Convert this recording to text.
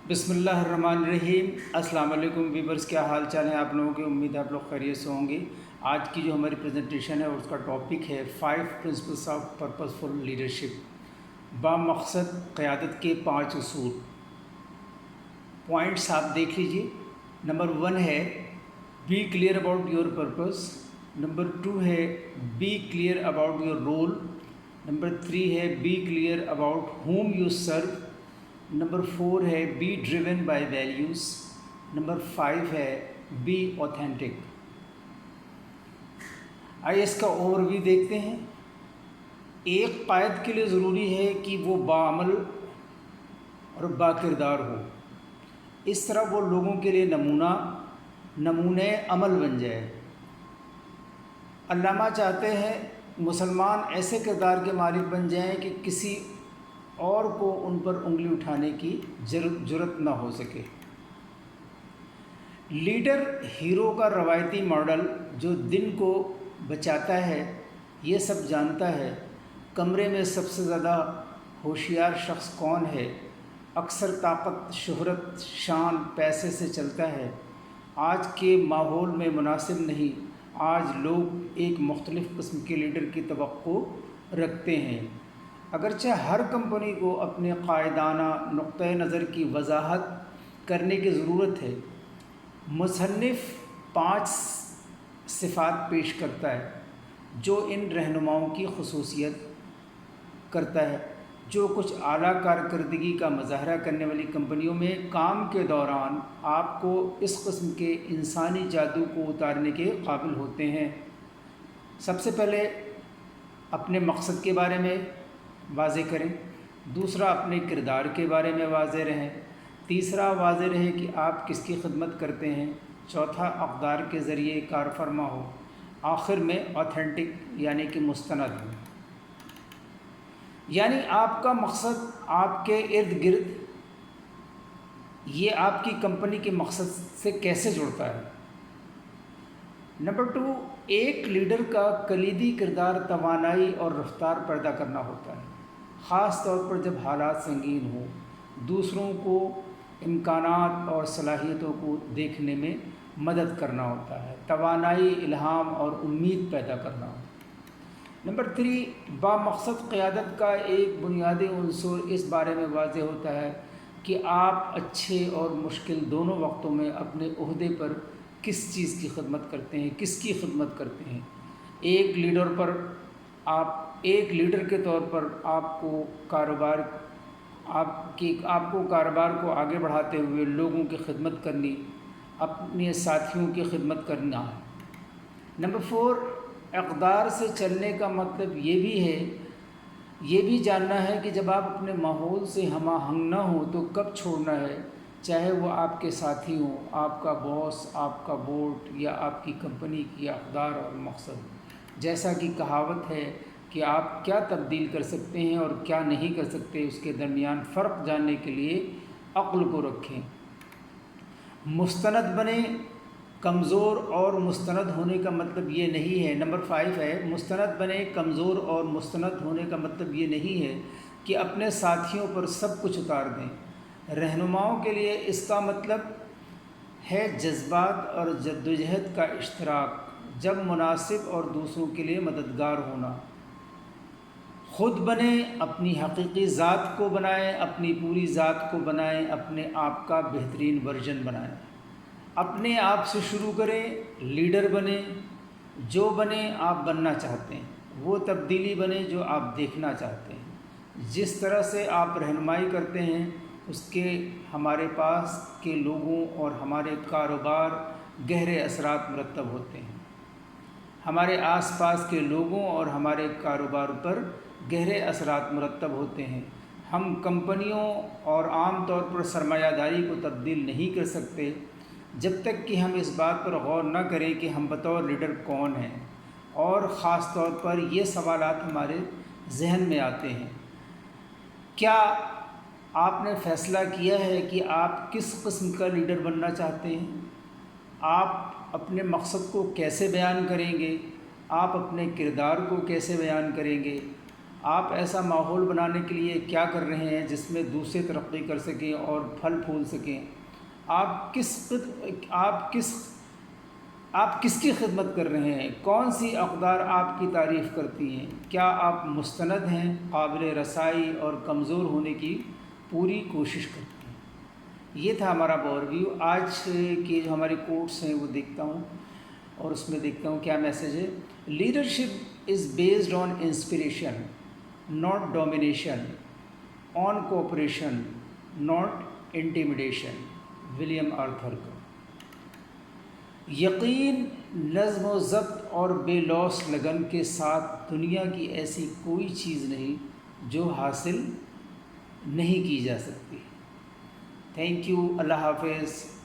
بسم اللہ الرحمن الرحیم۔ السلام علیکم ویورز، کیا حال چال ہیں آپ لوگوں کی؟ امید ہے آپ لوگ خیریت سے ہوں گے۔ آج کی جو ہماری پریزنٹیشن ہے اس کا ٹاپک ہے 5 پرنسپلس آف پرپزفل لیڈرشپ، بامقصد قیادت کے 5 اصول۔ پوائنٹس آپ دیکھ لیجئے۔ نمبر 1 ہے be clear about your purpose. Number 2 ہے be clear about your role. Number 3 ہے be clear about whom you serve. Number 4 ہے be driven by values. Number 5 ہے بی اوتھینٹک۔ آئیے اس کا اوور ویو دیکھتے ہیں۔ ایک قائد کے لیے ضروری ہے کہ وہ باعمل اور با کردار ہو، اس طرح وہ لوگوں کے لیے نمونۂ عمل بن جائے۔ علامہ چاہتے ہیں مسلمان ایسے کردار کے مالک بن جائیں کہ کسی اور کو ان پر انگلی اٹھانے کی جرأت نہ ہو سکے۔ لیڈر ہیرو کا روایتی ماڈل جو دن کو بچاتا ہے، یہ سب جانتا ہے کمرے میں سب سے زیادہ ہوشیار شخص کون ہے، اکثر طاقت، شہرت، شان، پیسے سے چلتا ہے۔ آج کے ماحول میں مناسب نہیں۔ آج لوگ ایک مختلف قسم کے لیڈر کی توقع رکھتے ہیں۔ اگرچہ ہر کمپنی کو اپنے قائدانہ نقطۂ نظر کی وضاحت کرنے کی ضرورت ہے۔ مصنف 5 صفات پیش کرتا ہے جو ان رہنماؤں کی خصوصیت کرتا ہے۔ جو کچھ اعلیٰ کارکردگی کا مظاہرہ کرنے والی کمپنیوں میں کام کے دوران آپ کو اس قسم کے انسانی جادو کو اتارنے کے قابل ہوتے ہیں۔ سب سے پہلے اپنے مقصد کے بارے میں واضح کریں۔ دوسرا، اپنے کردار کے بارے میں واضح رہیں۔ تیسرا، واضح رہے کہ آپ کس کی خدمت کرتے ہیں۔ چوتھا، اقدار کے ذریعے کار فرما ہو۔ آخر میں اوتھینٹک یعنی کہ مستند ہو، یعنی آپ کا مقصد آپ کے ارد گرد یہ آپ کی کمپنی کے مقصد سے کیسے جڑتا ہے۔ نمبر 2، ایک لیڈر کا کلیدی کردار توانائی اور رفتار پیدا کرنا ہوتا ہے، خاص طور پر جب حالات سنگین ہوں۔ دوسروں کو امکانات اور صلاحیتوں کو دیکھنے میں مدد کرنا ہوتا ہے، توانائی، الہام اور امید پیدا کرنا ہوتا ہے۔ نمبر 3، بامقصد قیادت کا ایک بنیادی عنصر اس بارے میں واضح ہوتا ہے کہ آپ اچھے اور مشکل دونوں وقتوں میں اپنے عہدے پر کس چیز کی خدمت کرتے ہیں، کس کی خدمت کرتے ہیں۔ ایک لیڈر کے طور پر آپ کو کاروبار کو آگے بڑھاتے ہوئے لوگوں کی خدمت کرنی، اپنے ساتھیوں کی خدمت کرنا ہے۔ نمبر 4، اقدار سے چلنے کا مطلب یہ بھی جاننا ہے کہ جب آپ اپنے ماحول سے ہم آہنگ نہ ہوں تو کب چھوڑنا ہے، چاہے وہ آپ کے ساتھی ہوں، آپ کا باس، آپ کا بورڈ یا آپ کی کمپنی کی اقدار اور مقصد۔ جیسا کہ کہاوت ہے کہ آپ کیا تبدیل کر سکتے ہیں اور کیا نہیں کر سکتے، اس کے درمیان فرق جاننے کے لیے عقل کو رکھیں۔ مستند بنیں۔ کمزور اور مستند ہونے کا مطلب یہ نہیں ہے، نمبر 5 ہے مستند بنیں۔ کمزور اور مستند ہونے کا مطلب یہ نہیں ہے کہ اپنے ساتھیوں پر سب کچھ اتار دیں۔ رہنماؤں کے لیے اس کا مطلب ہے جذبات اور جدوجہد کا اشتراک، جب مناسب، اور دوسروں کے لیے مددگار ہونا۔ خود بنیں، اپنی حقیقی ذات کو بنائیں، اپنی پوری ذات کو بنائیں، اپنے آپ کا بہترین ورژن بنائیں۔ اپنے آپ سے شروع کریں، لیڈر بنیں، جو بنیں آپ بننا چاہتے ہیں، وہ تبدیلی بنیں جو آپ دیکھنا چاہتے ہیں۔ جس طرح سے آپ رہنمائی کرتے ہیں اس کے ہمارے پاس کے لوگوں اور ہمارے کاروبار گہرے اثرات مرتب ہوتے ہیں۔ ہمارے آس پاس کے لوگوں اور ہمارے کاروبار پر گہرے اثرات مرتب ہوتے ہیں۔ ہم کمپنیوں اور عام طور پر سرمایہ داری کو تبدیل نہیں کر سکتے جب تک کہ ہم اس بات پر غور نہ کریں کہ ہم بطور لیڈر کون ہیں، اور خاص طور پر یہ سوالات ہمارے ذہن میں آتے ہیں۔ کیا آپ نے فیصلہ کیا ہے کہ آپ کس قسم کا لیڈر بننا چاہتے ہیں؟ آپ اپنے مقصد کو کیسے بیان کریں گے؟ آپ اپنے کردار کو کیسے بیان کریں گے؟ آپ ایسا ماحول بنانے کے لیے کیا کر رہے ہیں جس میں دوسرے ترقی کر سکیں اور پھل پھول سکیں؟ آپ کس کی خدمت کر رہے ہیں؟ کون سی اقدار آپ کی تعریف کرتی ہیں؟ کیا آپ مستند ہیں، قابل رسائی اور کمزور ہونے کی پوری کوشش کرتے ہیں؟ یہ تھا ہمارا اوور ویو۔ آج کے جو ہمارے کوٹس ہیں وہ دیکھتا ہوں اور اس میں دیکھتا ہوں کیا میسیج ہے۔ Leadership is based on inspiration not domination, on cooperation not intimidation, William Arthur کا۔ یقین، نظم و ضبط اور بے لوث لگن کے ساتھ دنیا کی ایسی کوئی چیز نہیں جو حاصل نہیں کی جا سکتی۔ تھینک یو، اللہ حافظ۔